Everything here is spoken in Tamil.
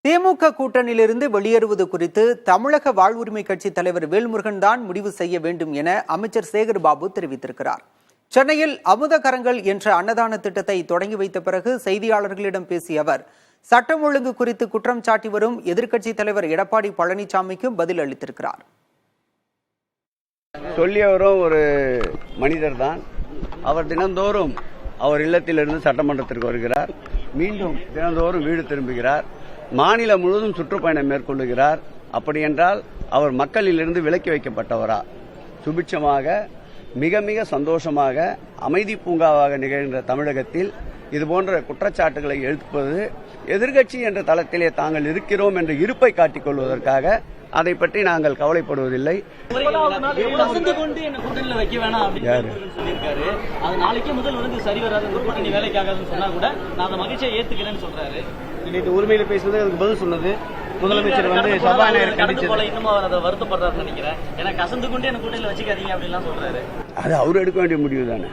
திமுக கூட்டணியிலிருந்து வெளியேறுவது குறித்து தமிழக வாழ்வுரிமை கட்சி தலைவர் வேல்முருகன் தான் முடிவு செய்ய வேண்டும் என அமைச்சர் சேகர்பாபு தெரிவித்திருக்கிறார். சென்னையில் அமுத கரங்கள் என்ற அன்னதான திட்டத்தை தொடங்கி வைத்த பிறகு செய்தியாளர்களிடம் பேசிய அவர், சட்டம் ஒழுங்கு குறித்து குற்றம் சாட்டி வரும் எதிர்க்கட்சித் தலைவர் எடப்பாடி பழனிசாமிக்கும் பதில் அளித்திருக்கிறார். சொல்லியவரும் ஒரு மனிதர் தான். அவர் தினந்தோறும் அவர் இல்லத்திலிருந்து சட்டமன்றத்திற்கு வருகிறார். மீண்டும் தினந்தோறும் வீடு திரும்புகிறார். மாநிலம் முழுவதும் சுற்றுப்பயணம் மேற்கொள்ளுகிறார். அப்படி என்றால் அவர் மக்களிலிருந்து விலக்கி வைக்கப்பட்டவரா? சுபிட்சமாக மிக மிக சந்தோஷமாக அமைதி பூங்காவாக நிகழ்கின்ற தமிழகத்தில் இதுபோன்ற குற்றச்சாட்டுகளை எழுப்பது எதிர்க்கட்சி என்ற தளத்திலே தாங்கள் இருக்கிறோம் என்ற இருப்பை காட்டிக் கொள்வதற்காக அதை பற்றி நாங்கள் கவலைப்படுவதில்லை. உரிமையில பேசுவது அதுக்கு பதில் சொன்னது முதலமைச்சர் சபாநாயகர் அது அவர் எடுக்க வேண்டிய முடிவு தானே.